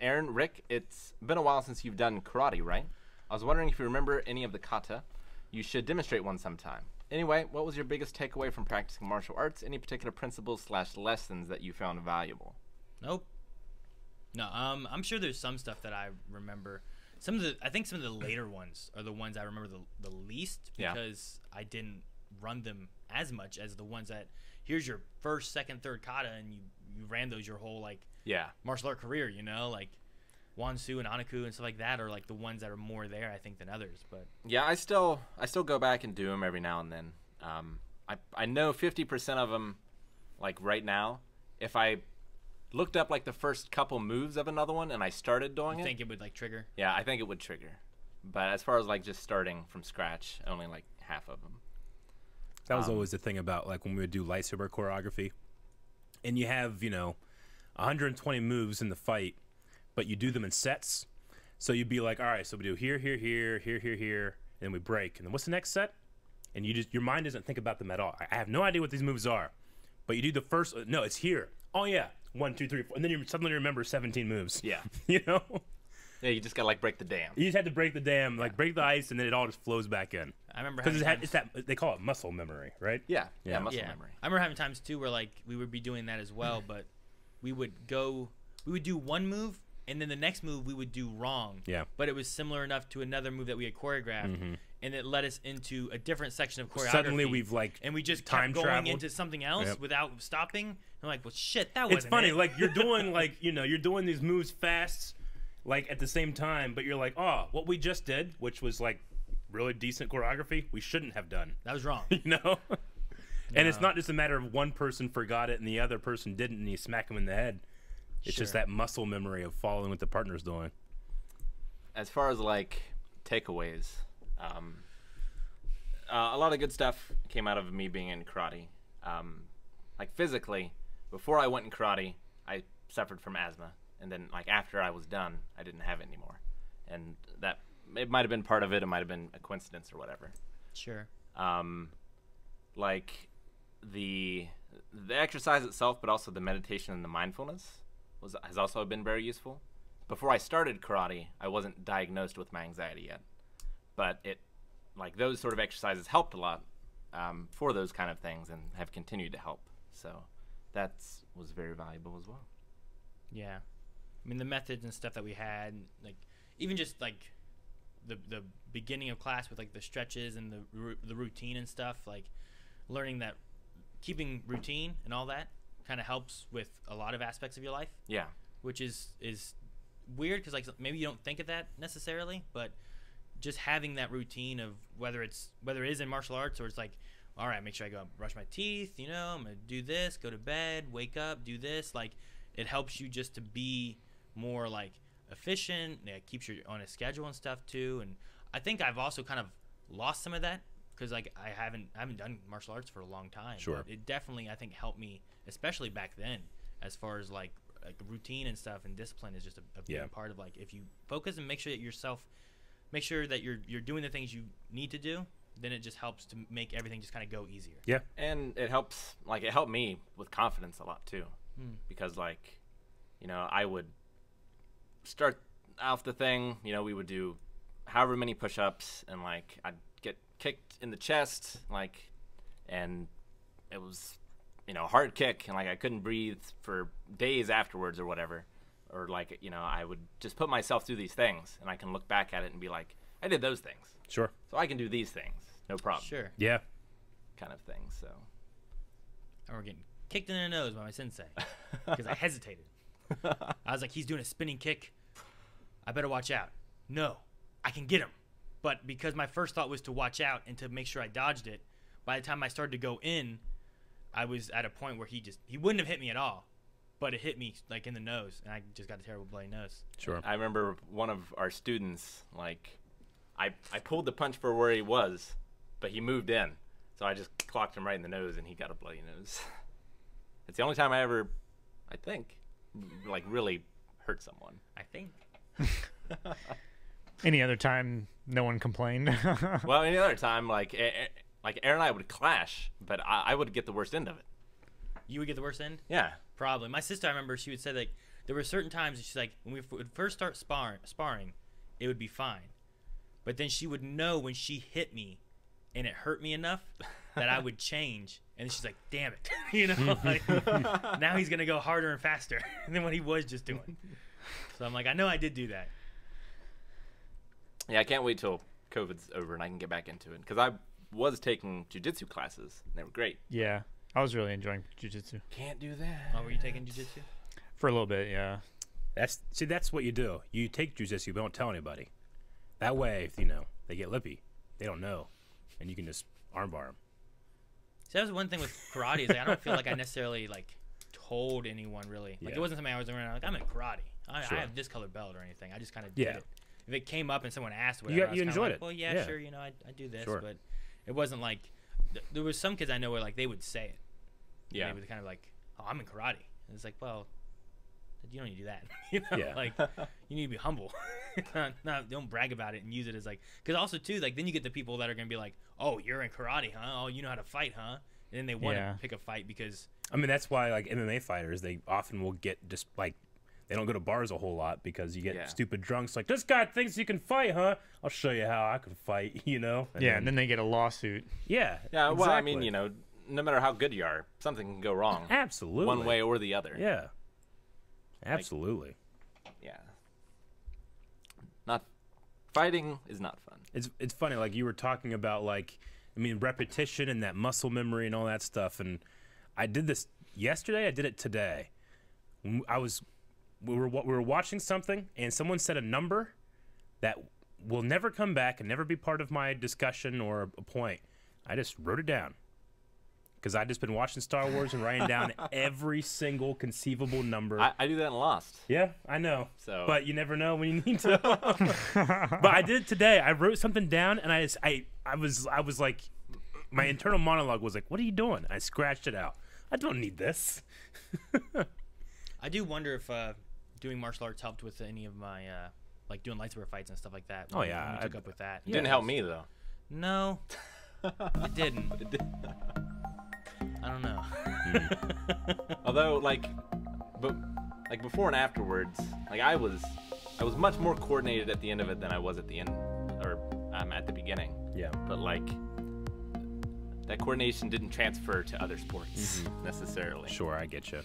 Aaron, Rick, it's been a while since you've done karate, right? I was wondering if you remember any of the kata. You should demonstrate one sometime. Anyway, what was your biggest takeaway from practicing martial arts? Any particular principles/lessons that you found valuable? Nope. No, I'm sure there's some stuff that I remember. I think some of the later ones are the ones I remember the least because I didn't run them as much as the ones that here's your first, second, third kata, and you ran those your whole martial art career. Like Wansu and Anaku and stuff like that are like the ones that are more there, I think, than others. But yeah, I still go back and do them every now and then. I know 50% of them, like right now. If I looked up like the first couple moves of another one and I started doing you think it would like trigger? Yeah, I think it would trigger. But as far as like just starting from scratch, only like half of them. That was always the thing about like when we would do lightsaber choreography, and you have 120 moves in the fight, but you do them in sets. So you'd be like, all right, so we do here, here, here, here, here, here, and then we break. And then what's the next set? And your mind doesn't think about them at all. I have no idea what these moves are, but you do the first. No, it's here. Oh yeah, 1, 2, 3, 4, and then you suddenly remember 17 moves. Yeah, Yeah, you just gotta like break the dam. You just had to break the dam, like break the ice, and then it all just flows back in. I remember because it's that they call it muscle memory, right? Yeah, muscle memory. I remember having times too where like we would be doing that as well, but we would do one move, and then the next move we would do wrong. Yeah. But it was similar enough to another move that we had choreographed, and it led us into a different section of choreography. Suddenly we've and we just kept going into something else without stopping. I'm like, well, shit, that wasn't It's funny, like you're doing you're doing these moves fast, like at the same time, but you're like, oh, what we just did, which was like really decent choreography, we shouldn't have done. That was wrong. And it's not just a matter of one person forgot it and the other person didn't, and you smack them in the head. It's just that muscle memory of following what the partner's doing. As far as like takeaways, a lot of good stuff came out of me being in karate. Like physically, before I went in karate, I suffered from asthma, and then like after I was done, I didn't have it anymore, and that it might have been part of it. It might have been a coincidence or whatever. Sure. Like the exercise itself, but also the meditation and the mindfulness has also been very useful. Before I started karate, I wasn't diagnosed with my anxiety yet, but like those sort of exercises helped a lot for those kind of things and have continued to help. So that was very valuable as well. Yeah. I mean, the methods and stuff that we had, like even just like the beginning of class with like the stretches and the routine and stuff, like learning that keeping routine and all that kind of helps with a lot of aspects of your life. Yeah. Which is weird because like maybe you don't think of that necessarily, but just having that routine of whether it is in martial arts or it's like, all right, make sure I go brush my teeth, I'm gonna do this, go to bed, wake up, do this, like it helps you just to be more like efficient. It keeps you on a schedule and stuff too. And I think I've also kind of lost some of that because like I haven't done martial arts for a long time. Sure. But it definitely I think helped me, especially back then, as far as like routine and stuff, and discipline is just a big part of like if you focus and make sure that you're doing the things you need to do, then it just helps to make everything just kind of go easier. Yeah. And it helps, like it helped me with confidence a lot too, because like, I would start off the thing, we would do however many push-ups, and like I'd get kicked in the chest, like, and it was, a hard kick, and like I couldn't breathe for days afterwards or whatever, or like, I would just put myself through these things, and I can look back at it and be like, I did those things. Sure. So I can do these things, no problem. Sure. Yeah. Kind of thing. So. And we're getting kicked in the nose by my sensei because I hesitated. I was like, he's doing a spinning kick. I better watch out. No, I can get him. But because my first thought was to watch out and to make sure I dodged it, by the time I started to go in, I was at a point where he wouldn't have hit me at all, but it hit me like in the nose, and I just got a terrible bloody nose. Sure. I remember one of our students, like, I pulled the punch for where he was, but he moved in, so I just clocked him right in the nose, and he got a bloody nose. It's the only time I ever, I think, like really hurt someone. I think. Any other time, no one complained. Well, any other time, like Aaron and I would clash, but I would get the worst end of it. You would get the worst end? Yeah. Probably. My sister, I remember, she would say like there were certain times she's like, when we would first start sparring, it would be fine. But then she would know when she hit me and it hurt me enough that I would change. And she's like, damn it. You know, like, now he's going to go harder and faster than what he was just doing. So I'm like, I know I did do that. Yeah, I can't wait till COVID's over and I can get back into it. Because I was taking jiu-jitsu classes. And they were great. Yeah, I was really enjoying jiu-jitsu. Can't do that. Oh, were you taking jiu-jitsu? For a little bit, yeah. That's what you do. You take jiu-jitsu, but don't tell anybody. That way, if, you know, they get lippy, they don't know, and you can just armbar them. So that was one thing with karate is like, I don't feel like I necessarily like told anyone really. Like it wasn't something I was around like I'm in karate. I have this color belt or anything. I just kind of did it. If it came up and someone asked whatever, I was enjoyed like, it. well, yeah, sure, you know, I do this, but it wasn't like there was some kids I know where like they would say it. Yeah. They would kind of like, oh, I'm in karate. And it's like, well, you don't need to do that. You know, like you need to be humble. Don't brag about it and use it as like, because also too, like then you get the people that are gonna be like, oh, you're in karate, huh? Oh, you know how to fight, huh? And then they want to pick a fight because. I mean, that's why like MMA fighters, they often will get just like, they don't go to bars a whole lot because you get stupid drunks like, this guy thinks he can fight, huh? I'll show you how I can fight, you know? And then they get a lawsuit. Yeah. Yeah. Well, I mean, you know, no matter how good you are, something can go wrong. Absolutely. One way or the other. Yeah. Absolutely. Yeah. Not fighting is not fun. It's funny, like you were talking about, like, I mean, repetition and that muscle memory and all that stuff. And I did this yesterday. I did it today. We were watching something, and someone said a number that will never come back and never be part of my discussion or a point. I just wrote it down. Because I've just been watching Star Wars and writing down every single conceivable number. I do that in Lost. Yeah, I know. So, but you never know when you need to. But I did it today. I wrote something down, and I was like, my internal monologue was like, "What are you doing?" I scratched it out. I don't need this. I do wonder if doing martial arts helped with any of my like doing lightsaber fights and stuff like that. Oh yeah, I took up with that. It didn't help me though. No, it didn't. I don't know. Although, like before and afterwards, like I was much more coordinated at the end of it than I was at the end, or at the beginning. Yeah. But like that coordination didn't transfer to other sports necessarily. Sure, I get you.